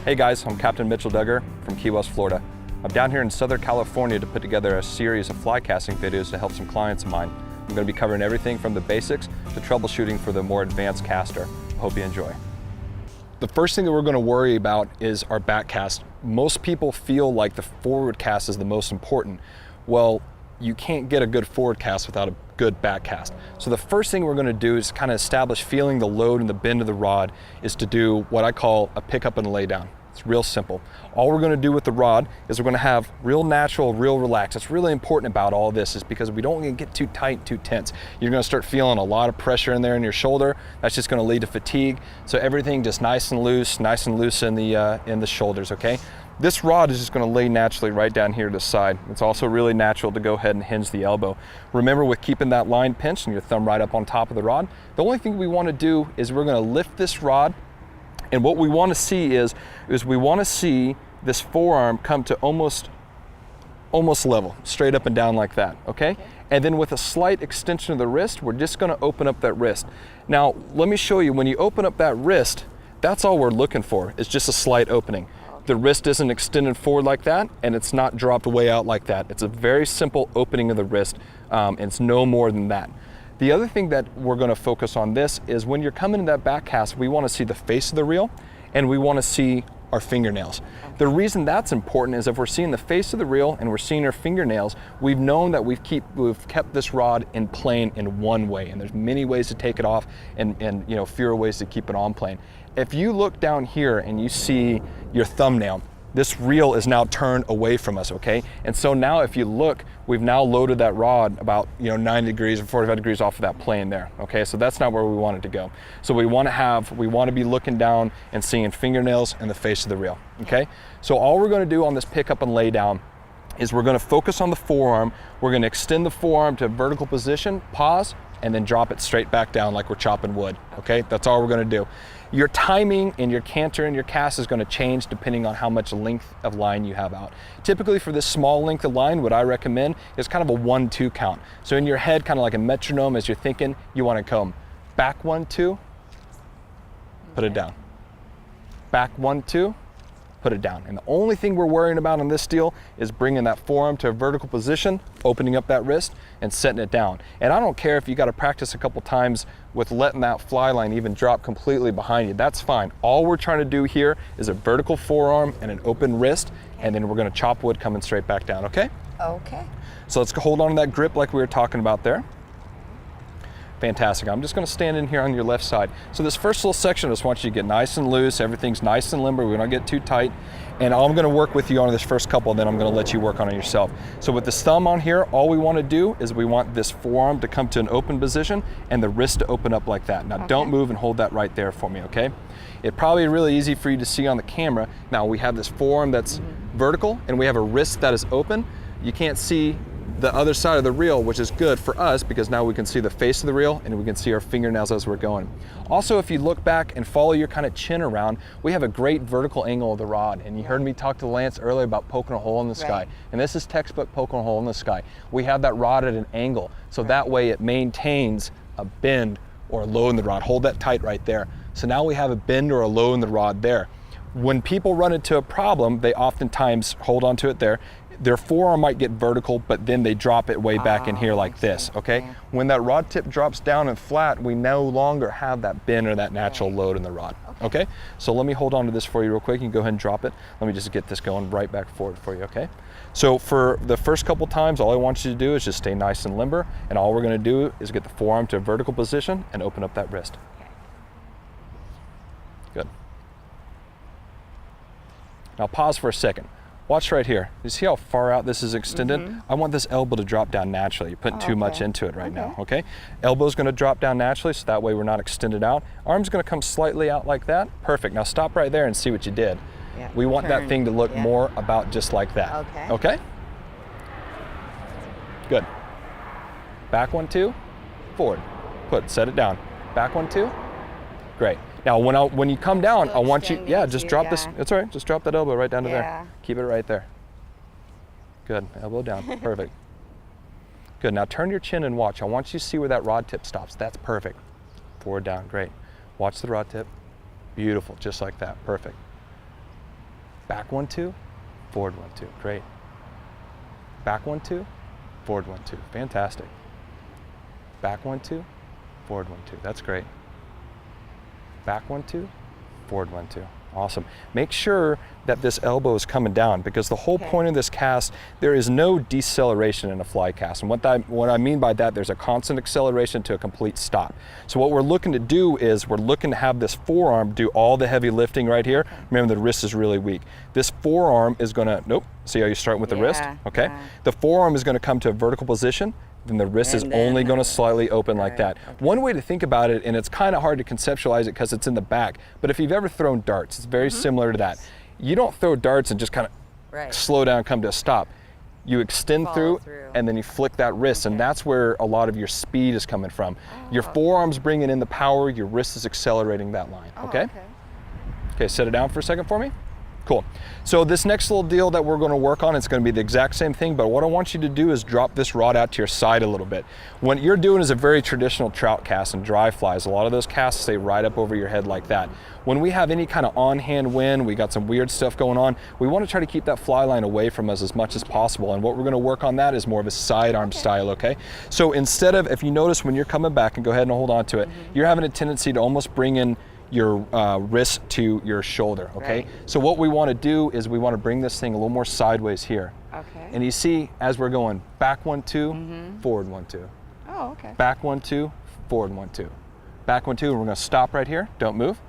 Hey guys, I'm Captain Mitchell Duggar from Key West, Florida. I'm down here in Southern California to put together a series of fly casting videos to help some clients of mine. I'm going to be covering everything from the basics to troubleshooting for the more advanced caster. I hope you enjoy. The first thing that we're going to worry about is our back cast. Most people feel like the forward cast is the most important. Well, you can't get a good forward cast without a good back cast. So the first thing we're going to do is kind of establish feeling the load and the bend of the rod is to do what I call a pick up and lay down. It's real simple. All we're going to do with the rod is we're going to have real natural, real relaxed. What's really important about all this is because we don't want to get too tight, too tense. You're going to start feeling a lot of pressure in there in your shoulder. That's just going to lead to fatigue. So everything just nice and loose in the shoulders, okay? This rod is just going to lay naturally right down here to the side. It's also really natural to go ahead and hinge the elbow. Remember, with keeping that line pinched and your thumb right up on top of the rod, the only thing we want to do is we're going to lift this rod, and what we want to see is we want to see this forearm come to almost level, straight up and down like that, okay? And then with a slight extension of the wrist, we're just going to open up that wrist. Now, let me show you, when you open up that wrist, that's all we're looking for, is just a slight opening. The wrist isn't extended forward like that, and it's not dropped way out like that. It's a very simple opening of the wrist, and it's no more than that. The other thing that we're going to focus on this is when you're coming to that back cast, we want to see the face of the reel, and we want to see our fingernails. The reason that's important is if we're seeing the face of the reel and we're seeing our fingernails, we've known that we've kept this rod in plane in one way, and there's many ways to take it off and fewer ways to keep it on plane. If you look down here and you see your thumbnail, this reel is now turned away from us, okay? And so now if you look, we've now loaded that rod about 90 degrees or 45 degrees off of that plane there, okay? So that's not where we want it to go. So we want to be looking down and seeing fingernails and the face of the reel, okay? So all we're gonna do on this pick up and lay down is we're gonna focus on the forearm. We're gonna extend the forearm to a vertical position, pause, and then drop it straight back down like we're chopping wood, okay? That's all we're gonna do. Your timing and your canter and your cast is gonna change depending on how much length of line you have out. Typically for this small length of line, what I recommend is kind of a 1-2 count. So in your head, kind of like a metronome as you're thinking, you wanna come back 1-2, put it down. Back 1-2, put it down. And the only thing we're worrying about on this deal is bringing that forearm to a vertical position, opening up that wrist, and setting it down. And I don't care if you got to practice a couple times with letting that fly line even drop completely behind you. That's fine. All we're trying to do here is a vertical forearm and an open wrist, and then we're going to chop wood coming straight back down, okay? Okay. So let's hold on to that grip like we were talking about there. Fantastic. I'm just going to stand in here on your left side. So this first little section, I just want you to get nice and loose. Everything's nice and limber. We don't get too tight. And I'm going to work with you on this first couple, and then I'm going to let you work on it yourself. So with this thumb on here, all we want to do is we want this forearm to come to an open position and the wrist to open up like that. Now don't move and hold that right there for me, okay? It's probably really easy for you to see on the camera. Now we have this forearm that's vertical and we have a wrist that is open. You can't see the other side of the reel, which is good for us because now we can see the face of the reel and we can see our fingernails as we're going. Also, if you look back and follow your kind of chin around, we have a great vertical angle of the rod. And you heard me talk to Lance earlier about poking a hole in the sky. And this is textbook poking a hole in the sky. We have that rod at an angle, so that way it maintains a bend or a low in the rod. Hold that tight right there. So now we have a bend or a low in the rod there. When people run into a problem, they oftentimes hold on to it there. Their forearm might get vertical, but then they drop it way back in here like this, okay? When that rod tip drops down and flat, we no longer have that bend or that natural load in the rod, okay? So let me hold on to this for you real quick. You can go ahead and drop it. Let me just get this going right back forward for you, okay? So for the first couple times, all I want you to do is just stay nice and limber, and all we're gonna do is get the forearm to a vertical position and open up that wrist. Good. Now pause for a second. Watch right here. You see how far out this is extended? I want this elbow to drop down naturally. You're putting too much into it right now, okay? Elbow's gonna drop down naturally, so that way we're not extended out. Arm's gonna come slightly out like that. Perfect. Now stop right there and see what you did. We want that thing to look more about just like that. Okay? Good. Back 1-2, forward. Put, set it down. Back 1-2, great. Now when you come down, I want you, just drop this, it's all right, just drop that elbow right down to there. Keep it right there. Good, elbow down, perfect. Good, now turn your chin and watch. I want you to see where that rod tip stops. That's perfect. Forward, down, great. Watch the rod tip. Beautiful, just like that, perfect. Back 1, 2, forward 1, 2, great. Back 1, 2, forward 1, 2, fantastic. Back 1, 2, forward 1, 2, that's great. Back 1, 2, forward 1, 2. Awesome. Make sure that this elbow is coming down, because the whole point of this cast, there is no deceleration in a fly cast. And what I mean by that, there's a constant acceleration to a complete stop. So what we're looking to do is we're looking to have this forearm do all the heavy lifting right here. Remember, the wrist is really weak. This forearm is gonna, nope, see how you start with the wrist? Okay. The forearm is gonna come to a vertical position, then the wrist is only going to slightly open like that. One way to think about it, and it's kind of hard to conceptualize it because it's in the back, but if you've ever thrown darts, it's very similar to that. You don't throw darts and just kind of slow down, come to a stop. You extend through, and then you flick that wrist, and that's where a lot of your speed is coming from. Your forearm's bringing in the power, your wrist is accelerating that line, okay? Okay, set it down for a second for me. Cool. So this next little deal that we're going to work on, it's going to be the exact same thing, but what I want you to do is drop this rod out to your side a little bit. What you're doing is a very traditional trout cast and dry flies. A lot of those casts stay right up over your head like that. When we have any kind of on-hand wind, we got some weird stuff going on, we want to try to keep that fly line away from us as much as possible. And what we're going to work on that is more of a sidearm style, okay? So instead of, if you notice when you're coming back, and go ahead and hold on to it, you're having a tendency to almost bring in your wrist to your shoulder, okay? So what we want to do is we want to bring this thing a little more sideways here. Okay. And you see, as we're going back 1, 2, forward 1, 2. Oh, okay. Back 1, 2, forward 1, 2. Back 1, 2, and we're going to stop right here. Don't move.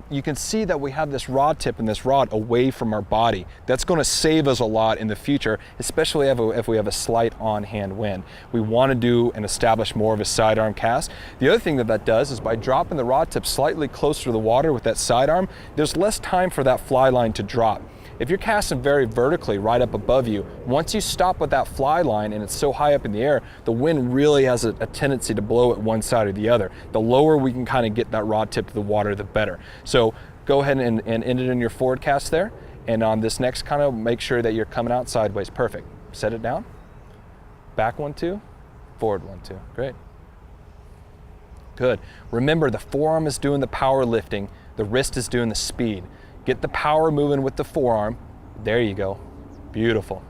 You can see that we have this rod tip and this rod away from our body. That's going to save us a lot in the future, especially if we have a slight on-hand wind. We want to do and establish more of a sidearm cast. The other thing that does is by dropping the rod tip slightly closer to the water with that sidearm, there's less time for that fly line to drop. If you're casting very vertically right up above you, once you stop with that fly line and it's so high up in the air, the wind really has a tendency to blow it one side or the other. The lower we can kind of get that rod tip to the water, the better. So go ahead and end it in your forward cast there. And on this next kind of, make sure that you're coming out sideways. Perfect. Set it down. Back 1, 2, forward 1, 2. Great. Good. Remember, the forearm is doing the power lifting, the wrist is doing the speed. Get the power moving with the forearm. There you go. Beautiful.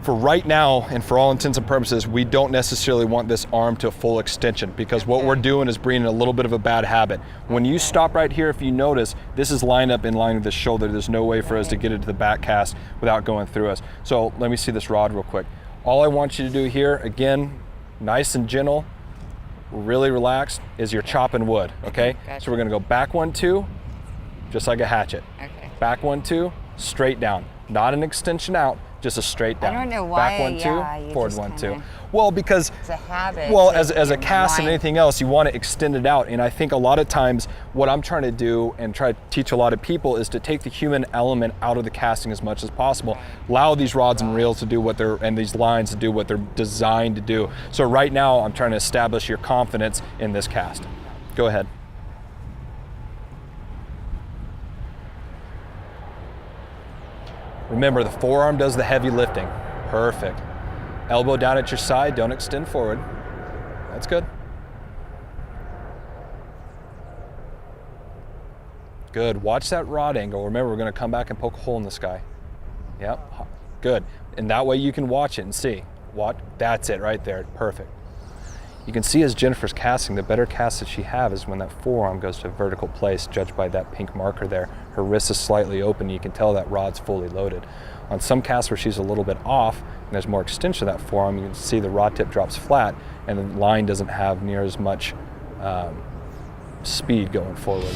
For right now, and for all intents and purposes, we don't necessarily want this arm to full extension, because what we're doing is bringing a little bit of a bad habit. When you stop right here, if you notice, this is lined up in line with the shoulder. There's no way for us to get it to the back cast without going through us. So let me see this rod real quick. All I want you to do here, again, nice and gentle, really relaxed, is you're chopping wood, okay? So we're gonna go back 1, 2, just like a hatchet. Okay. Back 1, 2, straight down. Not an extension out, just a straight down. I don't know why. Back 1, 2, forward 1, 2. Well, because it's a habit. Well, as a cast and anything else, you want to extend it out. And I think a lot of times what I'm trying to do and try to teach a lot of people is to take the human element out of the casting as much as possible. Allow these rods and reels to do what and these lines to do what they're designed to do. So right now, I'm trying to establish your confidence in this cast. Go ahead. Remember, the forearm does the heavy lifting. Perfect. Elbow down at your side, don't extend forward. That's good. Good, watch that rod angle. Remember, we're gonna come back and poke a hole in the sky. Yep, good. And that way you can watch it and see. That's it right there, perfect. You can see as Jennifer's casting, the better cast that she has is when that forearm goes to a vertical place, judged by that pink marker there. Her wrist is slightly open, you can tell that rod's fully loaded. On some casts where she's a little bit off, and there's more extension of that forearm, you can see the rod tip drops flat, and the line doesn't have near as much speed going forward.